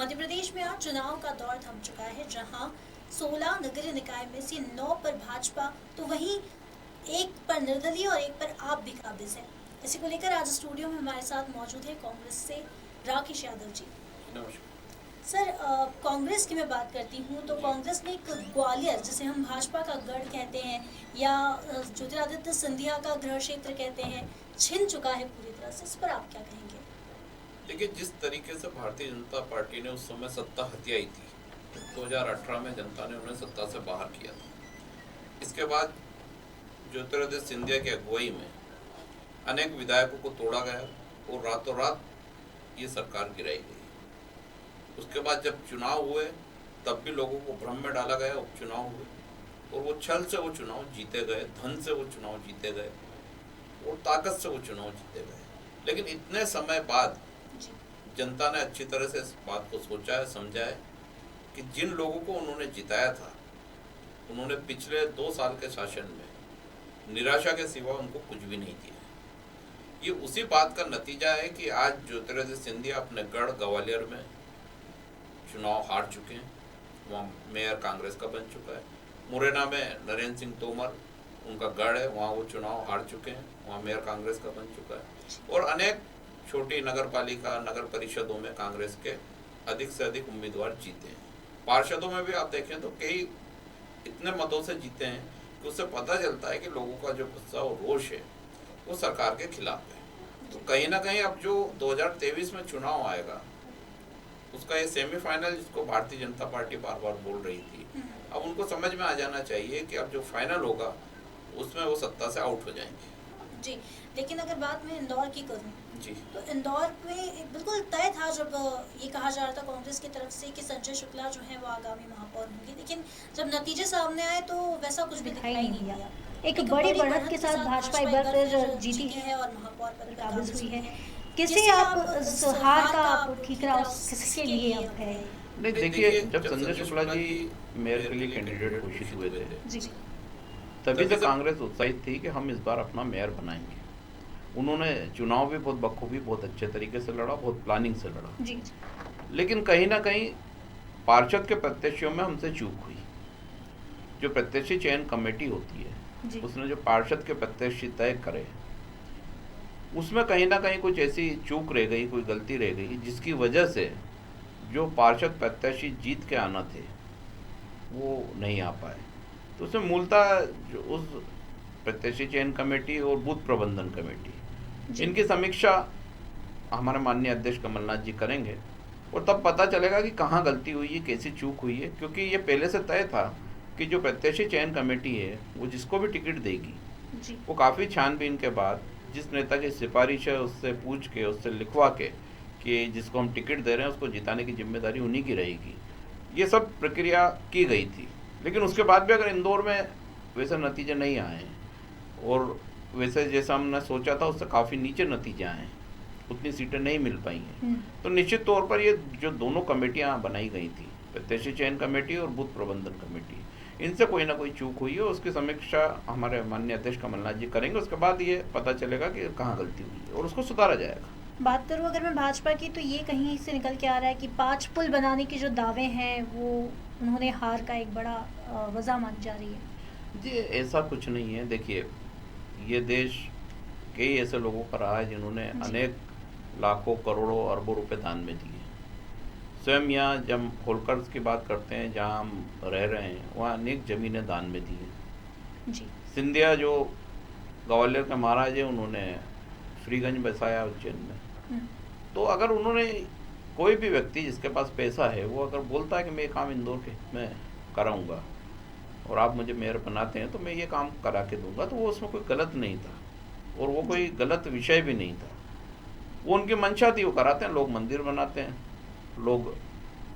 मध्य प्रदेश में आज चुनाव का दौर थम चुका है, जहां 16 नगरीय निकाय में से 9 पर भाजपा तो वहीं एक पर निर्दलीय और एक पर आप भी काबिज है। इसी को लेकर आज स्टूडियो में हमारे साथ मौजूद है कांग्रेस से राकेश यादव जी। सर, कांग्रेस की मैं बात करती हूँ तो कांग्रेस ने एक ग्वालियर, जिसे हम भाजपा का गढ़ कहते हैं या ज्योतिरादित्य सिंधिया का गृह क्षेत्र कहते हैं, छिन चुका है पूरी तरह से। इस पर आप क्या कहेंगे? देखिए, जिस तरीके से भारतीय जनता पार्टी ने उस समय सत्ता हथियाई थी, 2018 में जनता ने उन्हें सत्ता से बाहर किया था। इसके बाद ज्योतिरादित्य सिंधिया की अगुवाई में अनेक विधायकों को तोड़ा गया और रातों रात ये सरकार गिराई गई। उसके बाद जब चुनाव हुए तब भी लोगों को भ्रम में डाला गया। उपचुनाव हुए और वो छल से वो चुनाव जीते गए, धन से वो चुनाव जीते गए और ताकत से वो चुनाव जीते गए। लेकिन इतने समय बाद जनता ने अच्छी तरह से इस बात को सोचा है, समझा है कि जिन लोगों को उन्होंने जिताया था, उन्होंने पिछले 2 साल के शासन में निराशा के सिवा उनको कुछ भी नहीं दिया। ये उसी बात का नतीजा है कि आज ज्योतिरादित्य सिंधिया अपने गढ़ ग्वालियर में चुनाव हार चुके हैं। वहाँ मेयर कांग्रेस का बन चुका है। मुरैना में नरेंद्र सिंह तोमर उनका गढ़ है, वहाँ वो चुनाव हार चुके हैं, वहाँ मेयर कांग्रेस का बन चुका है। और अनेक छोटी नगर पालिका, नगर परिषदों में कांग्रेस के अधिक से अधिक उम्मीदवार जीते हैं। पार्षदों में भी आप देखें तो कई इतने मतों से जीते हैं कि उससे पता चलता है कि लोगों का जो गुस्सा और रोष है वो सरकार के खिलाफ है। तो कहीं ना कहीं अब जो 2023 में चुनाव आएगा, उसका ये सेमीफाइनल जिसको भारतीय जनता पार्टी बार बार बोल रही थी, अब उनको समझ में आ जाना चाहिए कि अब जो फाइनल होगा उसमें वो सत्ता से आउट हो जाएंगे। जी, लेकिन अगर बात मैं इंदौर की करूं जी, तो इंदौर में बिल्कुल तय था जब ये कहा जा रहा था कांग्रेस की तरफ से कि संजय शुक्ला जो है वो आगामी महापौर होंगे, लेकिन जब नतीजे सामने आए तो वैसा कुछ भी दिखाई नहीं दिया। एक बड़ी बढ़त के साथ भाजपा एक बार फिर जीती है और महापौर पर काबिज हुई है। किसे आप हार का ठीकरा किसके लिए अब है? नहीं, देखिए, जब संजय शुक्ला जी मेयर के लिए कैंडिडेट घोषित हुए थे तभी से कांग्रेस उत्साहित थी कि हम इस बार अपना मेयर बनाएंगे। उन्होंने चुनाव भी बहुत बखूबी, बहुत अच्छे तरीके से लड़ा, बहुत प्लानिंग से लड़ा जी। लेकिन कहीं ना कहीं पार्षद के प्रत्याशियों में हमसे चूक हुई। जो प्रत्याशी चयन कमेटी होती है, उसने जो पार्षद के प्रत्याशी तय करे, उसमें कहीं ना कहीं कुछ ऐसी चूक रह गई, कोई गलती रह गई, जिसकी वजह से जो पार्षद प्रत्याशी जीत के आना थे वो नहीं आ पाए। तो उसमें मूलतः जो उस प्रत्याशी चयन कमेटी और बूथ प्रबंधन कमेटी, इनकी समीक्षा हमारे माननीय अध्यक्ष कमलनाथ जी करेंगे और तब पता चलेगा कि कहाँ गलती हुई है, कैसी चूक हुई है। क्योंकि ये पहले से तय था कि जो प्रत्याशी चयन कमेटी है वो जिसको भी टिकट देगी वो काफ़ी छानबीन के बाद जिस नेता की सिफारिश है उससे पूछ के, उससे लिखवा के कि जिसको हम टिकट दे रहे हैं उसको जिताने की जिम्मेदारी उन्हीं की रहेगी। ये सब प्रक्रिया की गई थी। लेकिन उसके बाद भी अगर इंदौर में वैसे नतीजे नहीं आए और वैसे जैसा हमने सोचा था उससे काफ़ी नीचे नतीजे आए, उतनी सीटें नहीं मिल पाई हैं, तो निश्चित तौर पर ये जो दोनों कमेटियां बनाई गई थी, प्रत्याशी चयन कमेटी और बूथ प्रबंधन कमेटी, इनसे कोई ना कोई चूक हुई है। उसकी समीक्षा हमारे माननीय अध्यक्ष कमलनाथ जी करेंगे। उसके बाद ये पता चलेगा कि कहाँ गलती हुई है और उसको सुधारा जाएगा। बात करूँ अगर मैं भाजपा की, तो ये कहीं से निकल के आ रहा है कि 5 पुल बनाने के जो दावे हैं वो उन्होंने हार का एक बड़ा वजह मानी जा रही है। जी, ऐसा कुछ नहीं है। देखिए, ये देश कई ऐसे लोगों का रहा है जिन्होंने अनेक लाखों, करोड़ों, अरबों रुपए दान में दिए। स्वयं यहाँ जब होलकर्स की बात करते हैं, जहाँ हम रह रहे हैं, वहाँ अनेक ज़मीनें दान में दी हैं। जी। सिंधिया जो ग्वालियर के महाराज हैं, उन्होंने फ्रीगंज बसाया उज्जैन में। तो अगर उन्होंने, कोई भी व्यक्ति जिसके पास पैसा है वो अगर बोलता है कि मैं ये काम इंदौर के मैं कराऊंगा और आप मुझे मेयर बनाते हैं तो मैं ये काम करा के दूंगा, तो वो उसमें कोई गलत नहीं था और वो कोई गलत विषय भी नहीं था। वो उनकी मंशा थी, वो कराते हैं। लोग मंदिर बनाते हैं, लोग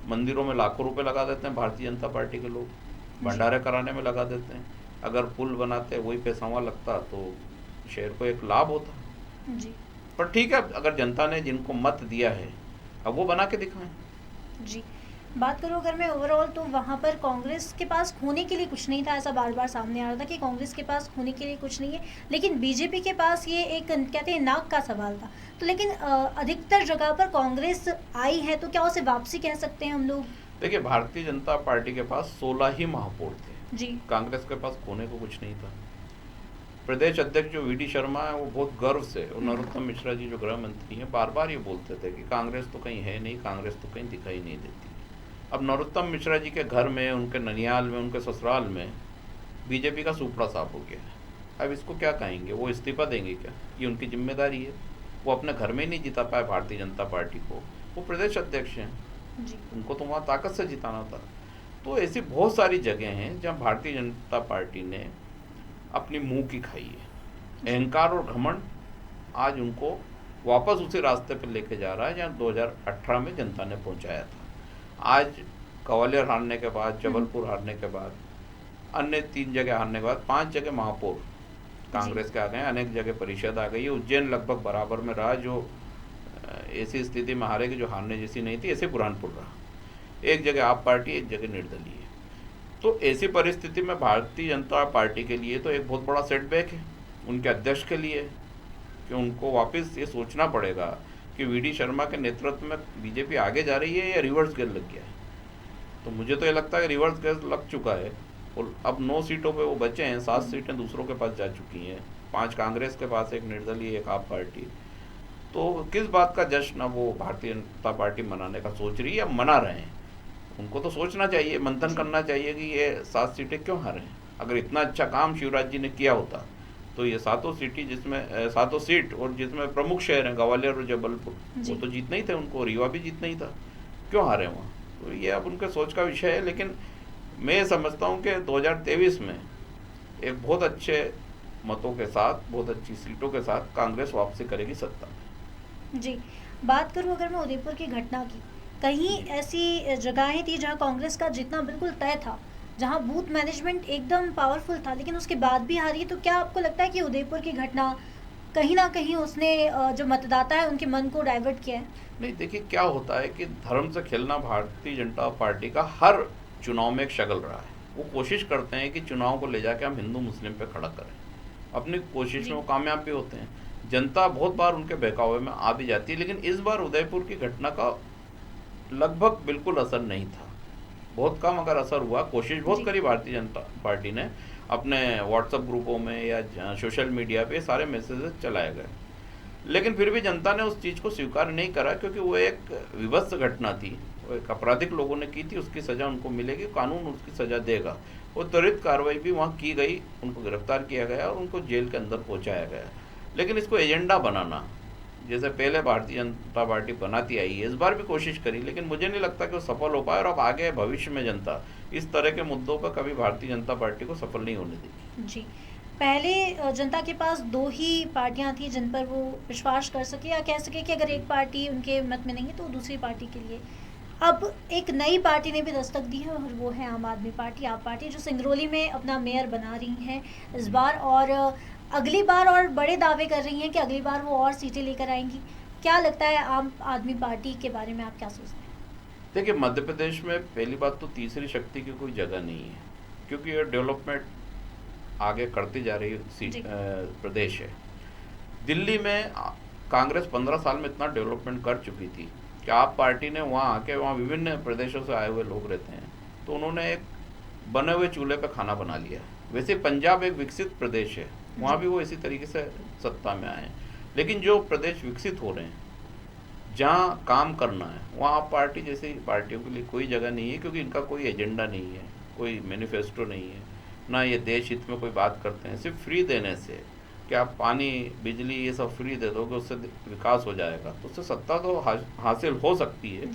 मंदिरों में लाखों रुपए लगा देते हैं। भारतीय जनता पार्टी के लोग भंडारे कराने में लगा देते हैं। अगर पुल बनाते वही पैसा वहाँ लगता तो शहर को एक लाभ होता जी। पर ठीक है, अगर जनता ने जिनको मत दिया है अब वो बना के दिखाएं। जी, बात करूँ अगर मैं ओवरऑल, तो वहाँ पर कांग्रेस के पास खोने के लिए कुछ नहीं था, ऐसा बार बार सामने आ रहा था कि कांग्रेस के पास खोने के लिए कुछ नहीं है, लेकिन बीजेपी के पास ये एक कहते हैं नाक का सवाल था। तो लेकिन अधिकतर जगह पर कांग्रेस आई है, तो क्या उसे वापसी कह सकते हैं हम लोग? देखिए, भारतीय जनता पार्टी के पास 16 ही महापौर थे जी। कांग्रेस के पास खोने को कुछ नहीं था। प्रदेश अध्यक्ष जो वी.डी. शर्मा है, वो बहुत गर्व से, और नरोत्तम मिश्रा जी जो गृह मंत्री हैं, बार बार ये बोलते थे कि कांग्रेस तो कहीं है नहीं, कांग्रेस तो कहीं दिखाई नहीं देती। अब नरोत्तम मिश्रा जी के घर में, उनके ननियाल में, उनके ससुराल में बीजेपी का सुपड़ा साफ हो गया है। अब इसको क्या कहेंगे? वो इस्तीफा देंगे क्या? ये उनकी जिम्मेदारी है। वो अपने घर में ही नहीं जिता पाए भारतीय जनता पार्टी को, वो प्रदेश अध्यक्ष हैं, जी। उनको तो वहाँ ताकत से जिताना था। तो ऐसी बहुत सारी जगह हैं जहाँ भारतीय जनता पार्टी ने अपनी मुंह की खाई है। अहंकार और घमंड आज उनको वापस उसी रास्ते पर लेके जा रहा है जहाँ 2018 में जनता ने पहुंचाया था। आज ग्वालियर हारने के बाद, जबलपुर हारने के बाद, अन्य 3 जगह हारने के बाद 5 जगह महापौर कांग्रेस के आ गए, अनेक जगह परिषद आ गई है। उज्जैन लगभग बराबर में रहा, जो ऐसी स्थिति में हारे कि जो हारने जैसी नहीं थी, ऐसे बुरहानपुर रहा। एक जगह आप पार्टी, एक जगह निर्दलीय। तो ऐसी परिस्थिति में भारतीय जनता पार्टी के लिए तो एक बहुत बड़ा सेटबैक है, उनके अध्यक्ष के लिए, कि उनको वापस ये सोचना पड़ेगा कि वी.डी. शर्मा के नेतृत्व में बीजेपी आगे जा रही है या रिवर्स गियर लग गया है। तो मुझे तो ये लगता है कि रिवर्स गियर लग चुका है, और अब 9 सीटों पे वो बचे हैं, 7 सीटें दूसरों के पास जा चुकी हैं, 5 कांग्रेस के पास, एक निर्दलीय, एक आप पार्टी। तो किस बात का जश्न अब वो भारतीय जनता पार्टी मनाने का सोच रही है या मना रहे हैं? उनको तो सोचना चाहिए, मंथन करना चाहिए कि ये 7 सीटें क्यों हारे हैं। अगर इतना अच्छा काम शिवराज जी ने किया होता तो ये 7 सीट और जिसमें प्रमुख शहर हैं ग्वालियर और जबलपुर, वो तो जीतना ही थे उनको, रीवा भी जीतना ही था, क्यों हारे वहाँ? तो ये अब उनके सोच का विषय है। लेकिन मैं समझता हूँ कि 2023 में एक बहुत अच्छे मतों के साथ, बहुत अच्छी सीटों के साथ कांग्रेस वापसी करेगी सत्ता में। जी। बात करूँ अगर मैं उदयपुर की घटना की, कहीं ऐसी जगहें थी जहां कांग्रेस का जीतना बिल्कुल तय था, जहां बूथ मैनेजमेंट एकदम पावरफुल था, लेकिन उसके बाद भी हारी। तो क्या आपको लगता है कि उदयपुर की घटना कहीं ना कहीं उसने जो मतदाता है उनके मन को डाइवर्ट किया है? नहीं, देखिए क्या होता है कि धर्म से खेलना भारतीय जनता पार्टी का हर चुनाव में एक शगल रहा है। वो कोशिश करते हैं कि चुनाव को ले जाके हम हिंदू मुस्लिम पे खड़ा करें, अपनी कोशिश में वो कामयाब भी होते हैं। जनता बहुत बार उनके बहकावे में आ भी जाती है, लेकिन इस बार उदयपुर की घटना का लगभग बिल्कुल असर नहीं था, बहुत कम अगर असर हुआ। कोशिश बहुत करी भारतीय जनता पार्टी ने, अपने व्हाट्सएप ग्रुपों में या सोशल मीडिया पे सारे मैसेजेस चलाए गए, लेकिन फिर भी जनता ने उस चीज़ को स्वीकार नहीं करा, क्योंकि वो एक विभत्स घटना थी, वो एक आपराधिक लोगों ने की थी, उसकी सज़ा उनको मिलेगी, कानून उसकी सज़ा देगा। वो त्वरित कार्रवाई भी वहाँ की गई, उनको गिरफ्तार किया गया और उनको जेल के अंदर पहुँचाया गया। लेकिन इसको एजेंडा बनाना, जैसे पहले भारतीय जनता पार्टी बनाती आई है, इस बार भी कोशिश करी, लेकिन मुझे नहीं लगता कि वो सफल हो पाए। और अब आगे भविष्य में जनता इस तरह के मुद्दों पर कभी भारतीय जनता पार्टी को सफल नहीं होने देगी। जी। पहले जनता के पास 2 ही पार्टियां थी जिन पर वो विश्वास कर सके, या कह सके कि अगर एक पार्टी उनके मत में नहीं है तो दूसरी पार्टी के लिए। अब एक नई पार्टी ने भी दस्तक दी है, और वो है आम आदमी पार्टी, आप पार्टी, जो सिंगरौली में अपना मेयर बना रही हैं इस बार, और अगली बार और बड़े दावे कर रही हैं कि अगली बार वो और सीटें लेकर आएंगी। क्या लगता है आम आदमी पार्टी के बारे में, आप क्या सोचते हैं? देखिए, मध्य प्रदेश में पहली बात तो तीसरी शक्ति की कोई जगह नहीं है, क्योंकि ये डेवलपमेंट आगे करती जा रही प्रदेश है। दिल्ली में कांग्रेस 15 साल में इतना डेवलपमेंट कर चुकी थी कि आप पार्टी ने वहाँ आके, वहाँ विभिन्न प्रदेशों से आए हुए लोग रहते हैं, तो उन्होंने एक बने हुए चूल्हे पे खाना बना लिया। वैसे पंजाब एक विकसित प्रदेश है, वहाँ भी वो इसी तरीके से सत्ता में आए हैं। लेकिन जो प्रदेश विकसित हो रहे हैं, जहाँ काम करना है, वहाँ आप पार्टी जैसी पार्टियों के लिए कोई जगह नहीं है, क्योंकि इनका कोई एजेंडा नहीं है, कोई मैनिफेस्टो नहीं है, ना ये देश हित में कोई बात करते हैं। सिर्फ फ्री देने से, कि आप पानी, बिजली, ये सब फ्री दे दोगे, उससे विकास हो जाएगा, तो उससे सत्ता तो हासिल हो सकती है।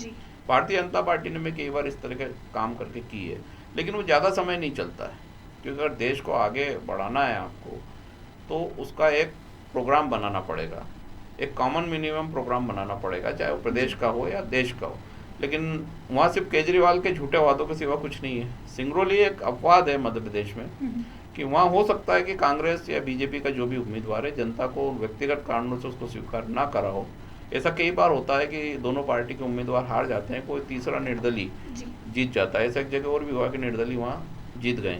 भारतीय जनता पार्टी ने कई बार इस तरह के काम करके की है, लेकिन वो ज़्यादा समय नहीं चलता है, क्योंकि अगर देश को आगे बढ़ाना है आपको, तो उसका एक प्रोग्राम बनाना पड़ेगा, एक कॉमन मिनिमम प्रोग्राम बनाना पड़ेगा, चाहे वो प्रदेश का हो या देश का हो। लेकिन वहाँ सिर्फ केजरीवाल के झूठे वादों के सिवा कुछ नहीं है। सिंगरौली एक अपवाद है मध्य प्रदेश में, कि वहाँ हो सकता है कि कांग्रेस या बीजेपी का जो भी उम्मीदवार है, जनता को व्यक्तिगत कारणों से उसको स्वीकार ना करा हो, ऐसा कई बार होता है कि दोनों पार्टी के उम्मीदवार हार जाते हैं, कोई तीसरा निर्दलीय जी जीत जाता है। ऐसा एक जगह और भी हुआ कि निर्दलीय वहाँ जीत गए।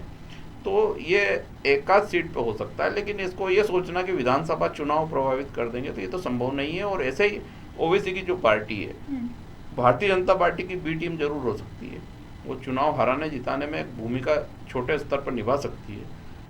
तो ये एकाध सीट पे हो सकता है, लेकिन इसको ये सोचना कि विधानसभा चुनाव प्रभावित कर देंगे तो ये तो संभव नहीं है। और ऐसे ही ओवैसी की जो पार्टी है, भारतीय जनता पार्टी की बी टीम जरूर हो सकती है, वो चुनाव हराने जिताने में एक भूमिका छोटे स्तर पर निभा सकती है,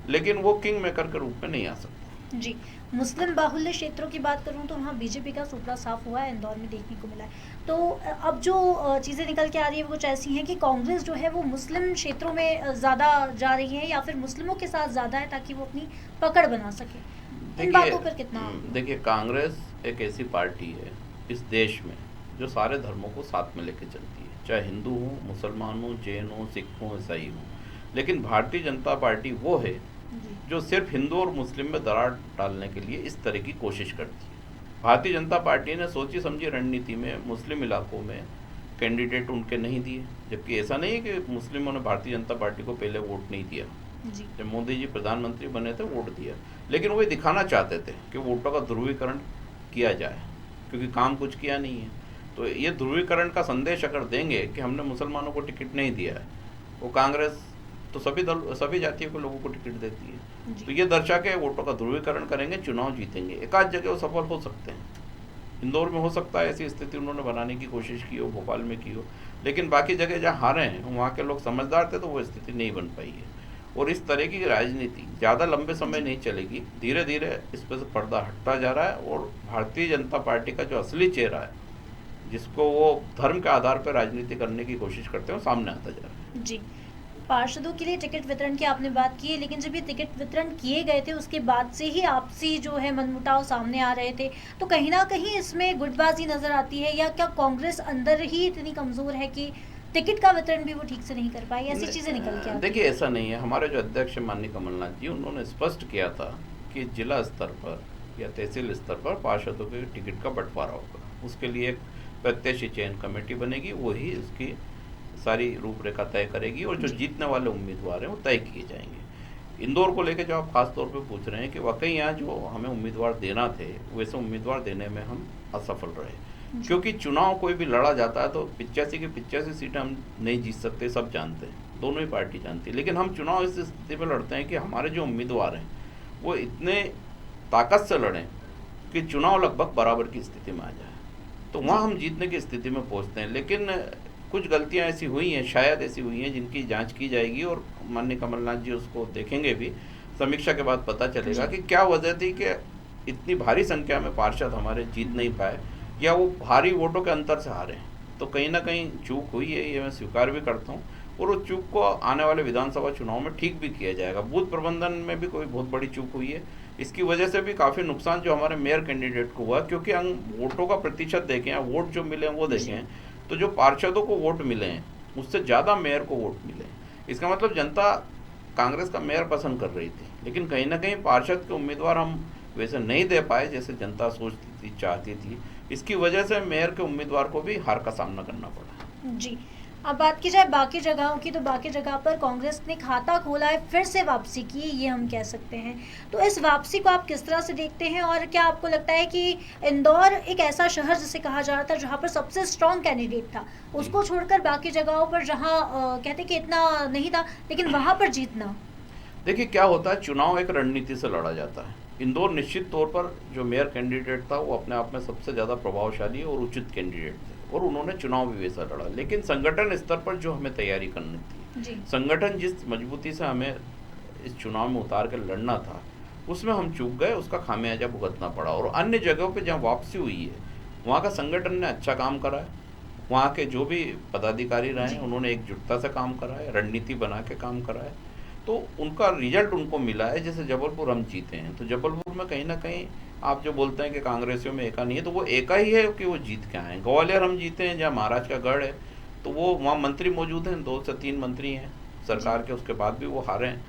लेकिन वो किंग मेकर के रूप में नहीं आ सकती। जी, मुस्लिम बाहुल्य क्षेत्रों की बात करूं तो वहाँ बीजेपी का सुपड़ा साफ हुआ है, इंदौर में देखने को मिला है। तो अब जो चीज़ें निकल के आ रही है वो कुछ ऐसी हैं कि कांग्रेस जो है वो मुस्लिम क्षेत्रों में ज़्यादा जा रही है या फिर मुस्लिमों के साथ ज़्यादा है ताकि वो अपनी पकड़ बना सके। इन बातों पर कितना? देखिए, कांग्रेस एक ऐसी पार्टी है इस देश में जो सारे धर्मों को साथ में लेके चलती है, चाहे हिंदू हो, मुसलमान हो, जैन हो, सिख हो, ईसाई हो। लेकिन भारतीय जनता पार्टी वो है जो सिर्फ हिंदू और मुस्लिम में दरार डालने के लिए इस तरह की कोशिश करती है। भारतीय जनता पार्टी ने सोची समझी रणनीति में मुस्लिम इलाकों में कैंडिडेट उनके नहीं दिए, जबकि ऐसा नहीं है कि मुस्लिमों ने भारतीय जनता पार्टी को पहले वोट नहीं दिया। जब मोदी जी प्रधानमंत्री बने थे वोट दिया, लेकिन वो दिखाना चाहते थे कि वोटों का ध्रुवीकरण किया जाए, क्योंकि काम कुछ किया नहीं है। तो ये ध्रुवीकरण का संदेश अगर देंगे कि हमने मुसलमानों को टिकट नहीं दिया है, वो कांग्रेस तो सभी जातियों के लोगों को टिकट देती है, तो ये दर्शा के वोटों का ध्रुवीकरण करेंगे, चुनाव जीतेंगे। एक आध जगह वो सफल हो सकते हैं, इंदौर में हो सकता है ऐसी स्थिति उन्होंने बनाने की कोशिश की हो, भोपाल में की हो, लेकिन बाकी जगह जहाँ हारे हैं वहाँ के लोग समझदार थे तो वो स्थिति नहीं बन पाई है। और इस तरह की राजनीति ज़्यादा लंबे समय नहीं चलेगी, धीरे धीरे इस पर से पर्दा हटता जा रहा है और भारतीय जनता पार्टी का जो असली चेहरा है, जिसको वो धर्म के आधार पर राजनीति करने की कोशिश करते हैं, सामने आता जा रहा है। जी, पार्षदों के लिए टिकट वितरण की आपने बात की है, लेकिन जब ये टिकट वितरण किए गए थे उसके बाद से ही आपसी जो है मनमुटाव सामने आ रहे थे, तो कहीं ना कहीं इसमें गुटबाजी नजर आती है, या क्या कांग्रेस अंदर ही इतनी कमजोर है कि टिकट का वितरण भी वो ठीक से नहीं कर पाई? ऐसी चीजें निकल के आती? देखिए, ऐसा नहीं है। हमारे जो अध्यक्ष माननीय कमलनाथ जी, उन्होंने स्पष्ट किया था कि जिला स्तर पर या तहसील स्तर पर पार्षदों के टिकट का बंटवारा होगा, उसके लिए एक प्रत्याशी चयन कमेटी बनेगी, वही उसकी सारी रूपरेखा तय करेगी और जो जीतने वाले उम्मीदवार हैं वो तय किए जाएंगे। इंदौर को लेकर जो आप खास तौर पे पूछ रहे हैं कि वाकई यहाँ जो हमें उम्मीदवार देना थे वैसे उम्मीदवार देने में हम असफल रहे, क्योंकि चुनाव कोई भी लड़ा जाता है तो 85 की 85 सीटें हम नहीं जीत सकते, सब जानते हैं, दोनों ही पार्टी जानती है। लेकिन हम चुनाव इस स्थिति में लड़ते हैं कि हमारे जो उम्मीदवार हैं वो इतने ताकत से लड़ें कि चुनाव लगभग बराबर की स्थिति में आ जाए, तो वहाँ हम जीतने की स्थिति में पहुँचते हैं। लेकिन कुछ गलतियां ऐसी हुई हैं, शायद ऐसी हुई हैं, जिनकी जांच की जाएगी और माननीय कमलनाथ जी उसको देखेंगे भी। समीक्षा के बाद पता चलेगा कि क्या वजह थी कि इतनी भारी संख्या में पार्षद हमारे जीत नहीं पाए, या वो भारी वोटों के अंतर से हारे। तो कहीं ना कहीं चूक हुई है, ये मैं स्वीकार भी करता हूँ, और उस चूक को आने वाले विधानसभा चुनाव में ठीक भी किया जाएगा। बूथ प्रबंधन में भी कोई बहुत बड़ी चूक हुई है, इसकी वजह से भी काफ़ी नुकसान जो हमारे मेयर कैंडिडेट को हुआ, क्योंकि हम वोटों का प्रतिशत देखें, वोट जो मिले वो देखें, तो जो पार्षदों को वोट मिले हैं उससे ज़्यादा मेयर को वोट मिले। इसका मतलब जनता कांग्रेस का मेयर पसंद कर रही थी, लेकिन कहीं ना कहीं पार्षद के उम्मीदवार हम वैसे नहीं दे पाए जैसे जनता सोचती थी, चाहती थी। इसकी वजह से मेयर के उम्मीदवार को भी हार का सामना करना पड़ा। जी, अब बात की जाए बाकी जगहों की, तो बाकी जगह पर कांग्रेस ने खाता खोला है, फिर से वापसी की, ये हम कह सकते हैं। तो इस वापसी को आप किस तरह से देखते हैं, और क्या आपको लगता है कि इंदौर एक ऐसा शहर जिसे कहा जा रहा था जहां पर सबसे स्ट्रांग कैंडिडेट था, उसको छोड़कर बाकी जगहों पर जहां कहते कि इतना नहीं था, लेकिन वहां पर जीतना? देखिए, क्या होता है, चुनाव एक रणनीति से लड़ा जाता है। इंदौर निश्चित तौर पर जो मेयर कैंडिडेट था वो अपने आप में सबसे ज़्यादा प्रभावशाली और उचित कैंडिडेट थे, और उन्होंने चुनाव भी वैसा लड़ा। लेकिन संगठन स्तर पर जो हमें तैयारी करनी थी, संगठन जिस मजबूती से हमें इस चुनाव में उतार कर लड़ना था, उसमें हम चूक गए, उसका खामियाजा भुगतना पड़ा। और अन्य जगहों पे जहाँ वापसी हुई है वहाँ का संगठन ने अच्छा काम करा है, वहाँ के जो भी पदाधिकारी रहे हैं उन्होंने एकजुटता से काम करा है, रणनीति बना के काम करा है, तो उनका रिजल्ट उनको मिला है। जैसे जबलपुर हम जीते हैं, तो जबलपुर में कहीं ना कहीं आप जो बोलते हैं कि कांग्रेसियों में एका नहीं है, तो वो एका ही है कि वो जीत के आए हैं। ग्वालियर हम जीते हैं जहाँ महाराज का गढ़ है, तो वो वहाँ मंत्री मौजूद हैं, 2 से 3 मंत्री हैं सरकार के, उसके बाद भी वो हारे हैं।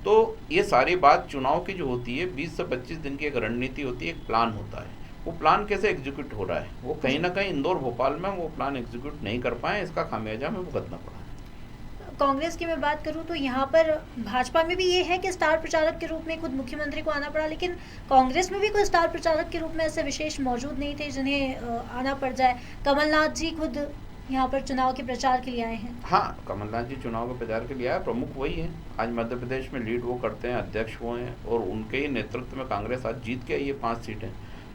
तो ये सारी बात चुनाव की जो होती है 20 से 25 दिन की एक रणनीति होती है, एक प्लान होता है। वो प्लान कैसे एग्जीक्यूट हो रहा है, वो कहीं ना कहीं इंदौर भोपाल में वो प्लान एग्जीक्यूट नहीं कर पाए, इसका खामियाजा हमें भुगतना पड़ा। कांग्रेस की मैं बात करूं तो यहाँ पर भाजपा में भी ये है कि स्टार प्रचारक के रूप में खुद मुख्यमंत्री को आना पड़ा, लेकिन कांग्रेस में भी कोई स्टार प्रचारक के रूप में ऐसे विशेष मौजूद नहीं थे जिन्हें आना पड़ जाए। कमलनाथ जी खुद यहाँ पर चुनाव के प्रचार के लिए आए हैं। हाँ, कमलनाथ जी चुनाव के प्रचार के लिए आए, प्रमुख वही है। आज मध्य प्रदेश में लीड वो करते हैं, अध्यक्ष वो हैं, और उनके ही नेतृत्व में कांग्रेस आज जीत के आई है 5 सीटें।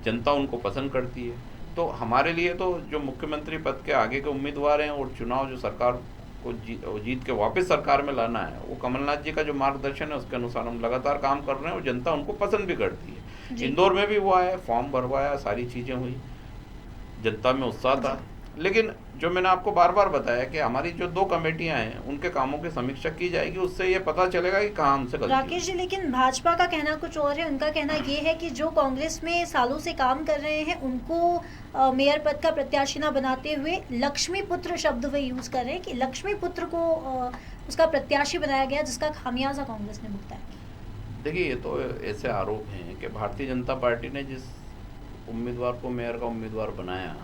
जनता उनको पसंद करती है। तो हमारे लिए तो जो मुख्यमंत्री पद के आगे के उम्मीदवार हैं और चुनाव जो सरकार को जीत के वापस सरकार में लाना है, वो कमलनाथ जी का जो मार्गदर्शन है उसके अनुसार हम लगातार काम कर रहे हैं और जनता उनको पसंद भी करती है। इंदौर में भी वो आए, फॉर्म भरवाया, सारी चीज़ें हुई, जनता में उत्साह था। लेकिन जो मैंने आपको बार बार बताया कि हमारी जो 2 कमेटियां हैं उनके कामों की समीक्षा की जाएगी, उससे ये पता चलेगा कि कहाँ हमसे गलती। राकेश जी, लेकिन भाजपा का कहना कुछ और है। उनका कहना ये है कि जो कांग्रेस में सालों से काम कर रहे हैं उनको मेयर पद का प्रत्याशी न बनाते हुए लक्ष्मी पुत्र शब्द वे यूज कर रहे हैं कि लक्ष्मी पुत्र को उसका प्रत्याशी बनाया गया, जिसका खामियाजा कांग्रेस ने भुगताया। देखिए, ये तो ऐसे आरोप हैं कि भारतीय जनता पार्टी ने जिस उम्मीदवार को मेयर का उम्मीदवार बनाया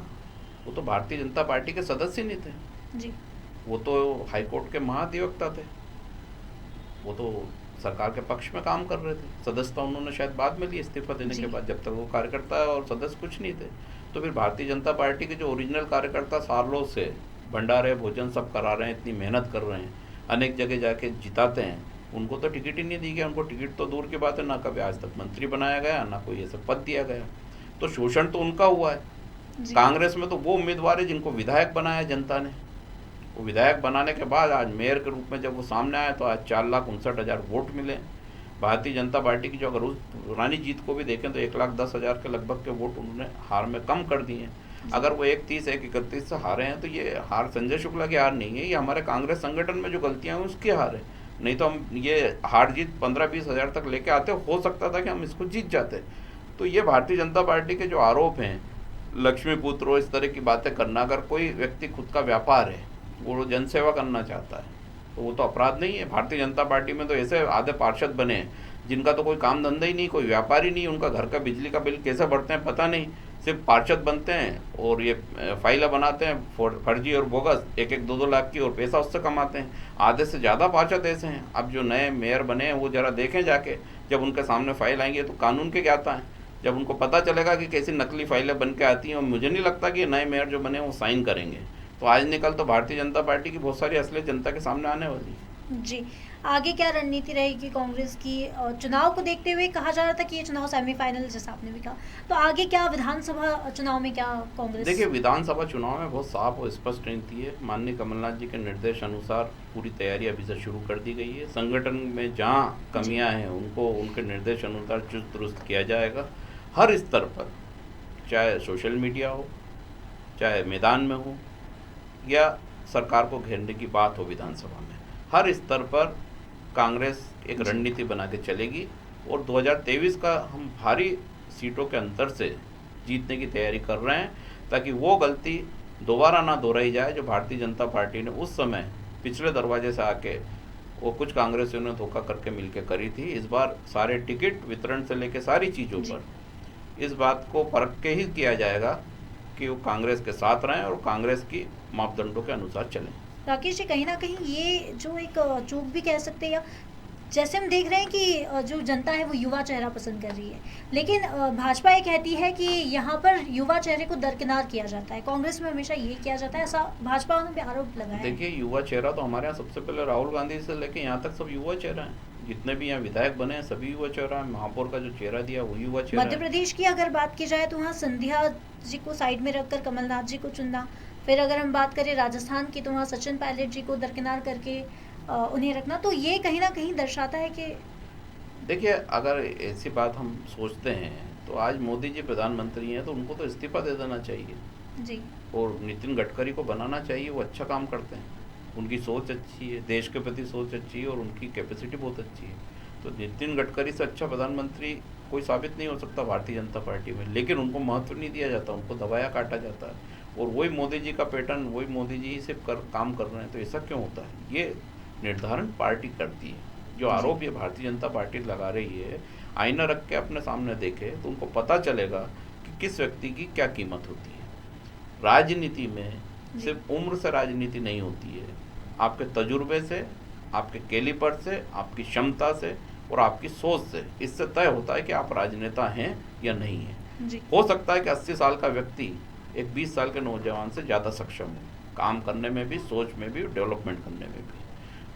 वो तो भारतीय जनता पार्टी के सदस्य नहीं थे जी। वो तो हाईकोर्ट के महाधिवक्ता थे, वो तो सरकार के पक्ष में काम कर रहे थे। सदस्यता उन्होंने शायद बाद में ली, इस्तीफा देने के बाद, जब तक वो कार्यकर्ता और सदस्य कुछ नहीं थे। तो फिर भारतीय जनता पार्टी के जो ओरिजिनल कार्यकर्ता सालों से भंडारे भोजन सब करा रहे हैं, इतनी मेहनत कर रहे हैं, अनेक जगह जाके जिताते हैं, उनको तो टिकट ही नहीं दी गया। उनको टिकट तो दूर की बात है, ना कभी आज तक मंत्री बनाया गया, ना कोई ऐसा पद दिया गया। तो शोषण तो उनका हुआ है। कांग्रेस में तो वो उम्मीदवार है जिनको विधायक बनाया जनता ने। वो विधायक बनाने के बाद आज मेयर के रूप में जब वो सामने आया तो आज 4,59,000 वोट मिले। भारतीय जनता पार्टी की जो अगर उस पुरानी जीत को भी देखें तो 1,10,000 के लगभग के वोट उन्होंने हार में कम कर दिए हैं। अगर वो 1,30, 1,31 से हारे हैं तो ये हार संजय शुक्ला की हार नहीं है, ये हमारे कांग्रेस संगठन में जो गलतियाँ हैं उसकी हार है। नहीं तो हम ये हार जीत 15-20 हज़ार तक लेके आते, हो सकता था कि हम इसको जीत जाते। तो ये भारतीय जनता पार्टी के जो आरोप हैं, लक्ष्मी पुत्र, इस तरह की बातें करना, अगर कोई व्यक्ति खुद का व्यापार है, वो जनसेवा करना चाहता है तो वो तो अपराध नहीं है। भारतीय जनता पार्टी में तो ऐसे आधे पार्षद बने हैं जिनका तो कोई काम धंधा ही नहीं, कोई व्यापार ही नहीं, उनका घर का बिजली का बिल कैसे भरते हैं पता नहीं, सिर्फ पार्षद बनते हैं और ये फाइलें बनाते हैं फर्जी और बोगस, 1-2 लाख की, और पैसा उससे कमाते हैं। आधे से ज़्यादा पार्षद ऐसे हैं। अब जो नए मेयर बने हैं वो ज़रा देखें जाके, जब उनके सामने फाइल आएंगे तो कानून के ज्ञाता हैं, जब उनको पता चलेगा कि कैसी नकली फाइलें बन के आती हैं, और मुझे नहीं लगता कि नए मेयर जो बने वो साइन करेंगे। तो आज निकल तो भारतीय जनता पार्टी की बहुत सारी असलियत जनता के सामने आने वाली है। जी, आगे क्या रणनीति रहेगी कांग्रेस की? चुनाव को देखते हुए कहा जा रहा था कि ये चुनाव सेमीफाइनल, जैसा आपने भी कहा, तो आगे क्या विधानसभा चुनाव में क्या कांग्रेस? देखिए, विधानसभा चुनाव में बहुत साफ और स्पष्ट रणनीति है। माननीय कमलनाथ जी के निर्देश अनुसार पूरी तैयारी अभी से शुरू कर दी गई है। संगठन में जहाँ कमियाँ हैं उनको उनके निर्देश अनुसार चुस्त दुरुस्त किया जाएगा। हर स्तर पर, चाहे सोशल मीडिया हो, चाहे मैदान में हो, या सरकार को घेरने की बात हो विधानसभा में, हर स्तर पर कांग्रेस एक रणनीति बना के चलेगी और 2023 का हम भारी सीटों के अंतर से जीतने की तैयारी कर रहे हैं, ताकि वो गलती दोबारा ना दोहराई जाए जो भारतीय जनता पार्टी ने उस समय पिछले दरवाजे से आके वो कुछ कांग्रेसियों ने धोखा करके मिलकर करी थी। इस बार सारे टिकट वितरण से लेकर सारी चीज़ों पर इस बात को परख के ही किया जाएगा कि वो कांग्रेस के साथ रहें और कांग्रेस की मापदंडों के अनुसार चलें। राकेश जी, कहीं ना कहीं ये जो एक चूक भी कह सकते हैं, या जैसे हम देख रहे हैं कि जो जनता है वो युवा चेहरा पसंद कर रही है, लेकिन भाजपा ये कहती है कि यहाँ पर युवा चेहरे को दरकिनार किया जाता है। कांग्रेस में हमेशा ये किया जाता है, ऐसा भाजपा ने आरोप लगाया है। देखिए, युवा चेहरा तो हमारे यहाँ सबसे पहले राहुल गांधी से लेके यहाँ तक सब युवा चेहरा है। जितने भी यहाँ विधायक बने हैं सभी युवा चेहरा है। महापौर का जो चेहरा दिया वो युवा चेहरा है। मध्य प्रदेश की अगर बात की जाए तो वहाँ संध्या जी को साइड में रखकर कमलनाथ जी को चुनना, फिर अगर हम बात करें राजस्थान की तो वहाँ सचिन पायलट जी को दरकिनार करके उन्हें रखना, तो ये कहीं ना कहीं दर्शाता है कि देखिए, अगर ऐसी बात हम सोचते हैं तो आज मोदी जी प्रधानमंत्री हैं तो उनको तो इस्तीफा दे देना चाहिए जी, और नितिन गडकरी को बनाना चाहिए। वो अच्छा काम करते हैं, उनकी सोच अच्छी है, देश के प्रति सोच अच्छी है और उनकी कैपेसिटी बहुत अच्छी है। तो नितिन गडकरी से अच्छा प्रधानमंत्री कोई साबित नहीं हो सकता भारतीय जनता पार्टी में, लेकिन उनको महत्व नहीं दिया जाता, उनको दबाया काटा जाता है। और वही मोदी जी का पैटर्न, वही मोदी जी ही से काम कर रहे हैं। तो ऐसा क्यों होता है? ये निर्धारण पार्टी करती है। जो आरोप ये भारतीय जनता पार्टी लगा रही है, आईना रख के अपने सामने देखे तो उनको पता चलेगा कि किस व्यक्ति की क्या कीमत होती है। राजनीति में सिर्फ उम्र से राजनीति नहीं होती है, आपके तजुर्बे से, आपके कैलिपर से, आपकी क्षमता से और आपकी सोच से इससे तय होता है कि आप राजनेता हैं या नहीं हैं। जी। हो सकता है कि 80 साल का व्यक्ति एक 20 साल के नौजवान से ज़्यादा सक्षम हो, काम करने में भी, सोच में भी, डेवलपमेंट करने में भी।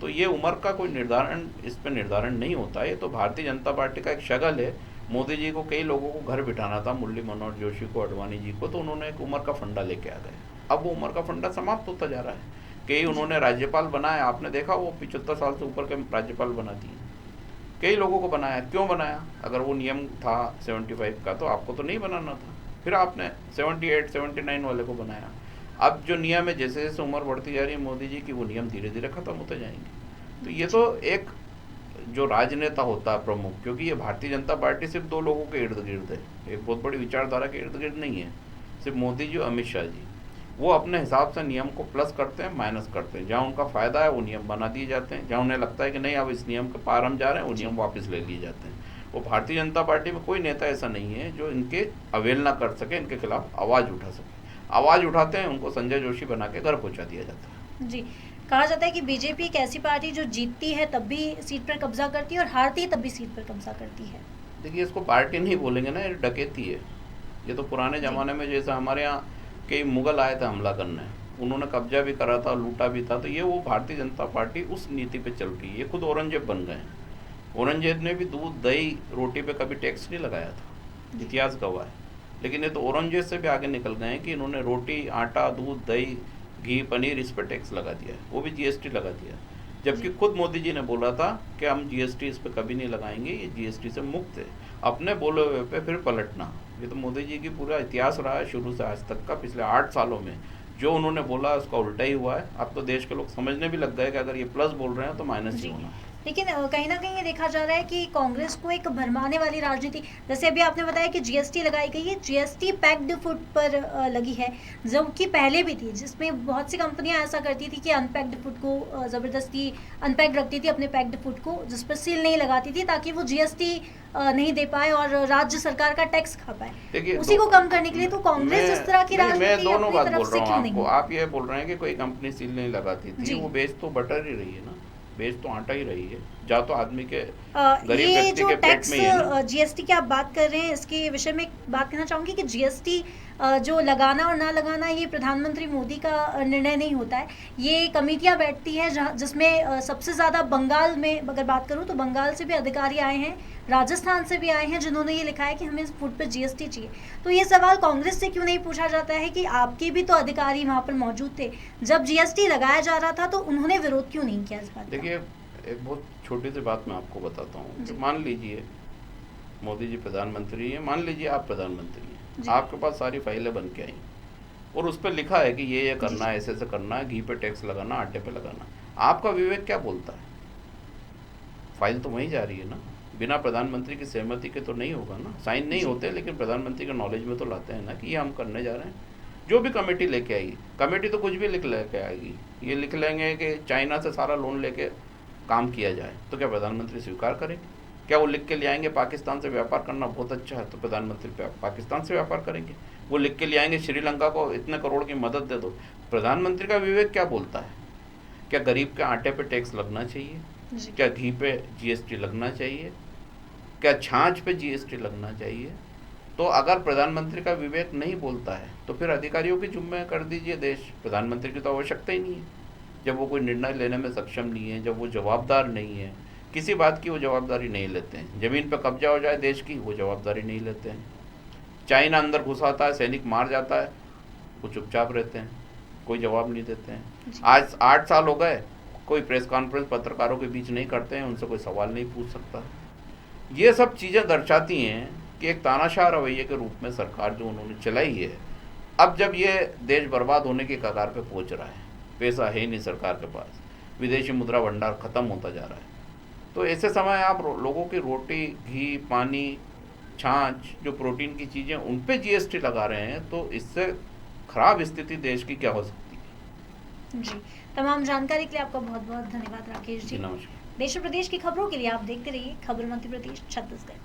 तो ये उम्र का कोई निर्धारण, इस पर निर्धारण नहीं होता है। ये तो भारतीय जनता पार्टी का एक शगल है। मोदी जी को कई लोगों को घर बिठाना था, मुरली मनोहर जोशी को, अडवाणी जी को, तो उन्होंने एक उम्र का फंडा लेके आ गए। अब वो उम्र का फंडा समाप्त होता जा रहा है। कई उन्होंने राज्यपाल बनाया, आपने देखा वो 75 साल से ऊपर के राज्यपाल बना दिए। कई लोगों को बनाया, क्यों बनाया? अगर वो नियम था 75 का तो आपको तो नहीं बनाना था, फिर आपने 78, 79 वाले को बनाया। अब जो नियम है, जैसे जैसे उम्र बढ़ती जा रही है मोदी जी की, वो नियम धीरे धीरे खत्म होते जाएंगे। तो ये तो एक जो राजनेता होता है प्रमुख, क्योंकि ये भारतीय जनता पार्टी सिर्फ दो लोगों के इर्द गिर्द है, एक बहुत बड़ी विचारधारा के इर्द गिर्द नहीं है, सिर्फ मोदी जी और अमित शाह जी। वो अपने हिसाब से नियम को प्लस करते हैं, माइनस करते हैं। जहाँ उनका फायदा है वो नियम बना दिए जाते हैं, जहाँ उन्हें लगता है कि नहीं अब इस नियम के पार हम जा रहे हैं, वो नियम वापस ले लिए जाते हैं। वो भारतीय जनता पार्टी में कोई नेता ऐसा नहीं है जो इनके अवहेलना कर सके, इनके खिलाफ आवाज़ उठा सके। आवाज़ उठाते हैं, उनको संजय जोशी बना के घर पहुँचा दिया जाता है। जी। कहा जाता है कि बीजेपी एक ऐसी पार्टी जो जीतती है तब भी सीट पर कब्जा करती है और हारती है तब भी सीट पर कब्जा करती है। देखिए, इसको पार्टी नहीं बोलेंगे ना, ये डकैती है। ये तो पुराने ज़माने में जैसे हमारे यहाँ कई मुगल आए थे हमला करने, उन्होंने कब्जा भी करा था, लूटा भी था। तो ये वो भारतीय जनता पार्टी उस नीति पे चल रही है। ये खुद औरंगजेब बन गए हैं। औरंगजेब ने भी दूध, दही, रोटी पे कभी टैक्स नहीं लगाया था, इतिहास गवाह है। लेकिन ये तो औरंगजेब से भी आगे निकल गए हैं कि इन्होंने रोटी, आटा, दूध, दही, घी, पनीर, इस पर टैक्स लगा दिया है, वो भी जीएसटी लगा दिया। जबकि खुद मोदी जी ने बोला था कि हम जीएसटी इस पर कभी नहीं लगाएंगे, ये जीएसटी से मुक्त है। अपने बोले हुए पे फिर पलटना, ये तो मोदी जी की पूरा इतिहास रहा है शुरू से आज तक का। पिछले 8 सालों में जो उन्होंने बोला उसका उल्टा ही हुआ है। अब तो देश के लोग समझने भी लग गए कि अगर ये प्लस बोल रहे हैं तो माइनस ही होना है। लेकिन कहीं ना कहीं ये देखा जा रहा है कि कांग्रेस को एक भरमाने वाली राजनीति, जैसे अभी आपने बताया कि जीएसटी लगाई गई है, जीएसटी पैक्ड फूड पर लगी है, जो कि पहले भी थी, जिसमें बहुत सी कंपनियां ऐसा करती थी कि अनपैक्ड फूड को ज़बरदस्ती अनपैक्ड रखती थी अपने पैक्ड फूड को, जिस पर सील नहीं लगाती थी ताकि वो जीएसटी नहीं दे पाए और राज्य सरकार का टैक्स खा पाए। उसी को कम करने के लिए तो कांग्रेस इस तरह की राजनीति मैं दोनों अपनी बात तरफ बोल से रहा क्यों हूँ नहीं? आपको। आप ये बोल रहे हैं कि कोई कंपनी सील नहीं लगाती थी, वो बेच तो बटर ही रही है ना, बेच तो आटा ही रही है, जा तो आदमी के गरीब व्यक्ति के पेट में ही है ना। जीएसटी की आप बात कर रहे हैं, इसके विषय में बात कहना चाहूँगी कि जीएसटी जो लगाना और ना लगाना ये प्रधानमंत्री मोदी का निर्णय नहीं होता है। ये कमेटियां बैठती हैं जिसमें सबसे ज़्यादा बंगाल में अगर बात करूँ तो बंगाल से भी अधिकारी आए हैं, राजस्थान से भी आए हैं, जिन्होंने ये लिखा है कि हमें फूड पर जीएसटी चाहिए। तो ये सवाल कांग्रेस से क्यों नहीं पूछा जाता है कि आपके भी तो अधिकारी वहाँ पर मौजूद थे, जब जीएसटी लगाया जा रहा था तो उन्होंने विरोध क्यों नहीं किया इस बात? देखिए, एक बहुत छोटी सी बात मैं आपको बताता हूँ। मान लीजिए मोदी जी प्रधानमंत्री हैं, मान लीजिए आप प्रधानमंत्री हैं, आपके पास सारी फाइलें बन के आई और उस पर लिखा है कि ये करना है, ऐसे ऐसे करना है, घी पे टैक्स लगाना, आटे पे लगाना। आपका विवेक क्या बोलता है? फाइल तो वहीं जा रही है ना, बिना प्रधानमंत्री की सहमति के तो नहीं होगा ना, साइन नहीं होते, लेकिन प्रधानमंत्री के नॉलेज में तो लाते हैं ना कि ये हम करने जा रहे हैं। जो भी कमेटी लेके आएगी, कमेटी तो कुछ भी लिख लेके आएगी, ये लिख लेंगे कि चाइना से सारा लोन लेके काम किया जाए, तो क्या प्रधानमंत्री स्वीकार करेंगे? क्या वो लिख के ले आएंगे पाकिस्तान से व्यापार करना बहुत अच्छा है, तो प्रधानमंत्री पाकिस्तान से व्यापार करेंगे? वो लिख के ले आएंगे श्रीलंका को इतने करोड़ की मदद दे दो। प्रधानमंत्री का विवेक क्या बोलता है? क्या गरीब के आटे पे टैक्स लगना चाहिए? क्या घी पे जीएसटी लगना चाहिए? क्या छाछ पे जीएसटी लगना चाहिए? तो अगर प्रधानमंत्री का विवेक नहीं बोलता है तो फिर अधिकारियों की जिम्मे कर दीजिए देश। प्रधानमंत्री की तो आवश्यकता ही नहीं है जब वो कोई निर्णय लेने में सक्षम नहीं है, जब वो जवाबदार नहीं है, किसी बात की वो जवाबदारी नहीं लेते हैं। ज़मीन पर कब्जा हो जाए देश की, वो जवाबदारी नहीं लेते हैं। चाइना अंदर घुसाता है, सैनिक मार जाता है, वो चुपचाप रहते हैं, कोई जवाब नहीं देते हैं। आज 8 साल हो गए, कोई प्रेस कॉन्फ्रेंस पत्रकारों के बीच नहीं करते हैं, उनसे कोई सवाल नहीं पूछ सकता। ये सब चीज़ें दर्शाती हैं कि एक तानाशाह रवैये के रूप में सरकार जो उन्होंने चलाई है, अब जब ये देश बर्बाद होने की कगार पे पहुंच रहा है, पैसा है नहीं सरकार के पास, विदेशी मुद्रा भंडार खत्म होता जा रहा है, तो ऐसे समय आप लोगों की रोटी, घी, पानी, छाछ, जो प्रोटीन की चीज़ें, उन पे जीएसटी लगा रहे हैं, तो इससे खराब स्थिति देश की क्या हो सकती है? जी, तमाम जानकारी के लिए आपका बहुत बहुत धन्यवाद राकेश जी। नमस्कार। देश और प्रदेश की खबरों के लिए आप देखते रहिए खबर मध्य प्रदेश छत्तीसगढ़।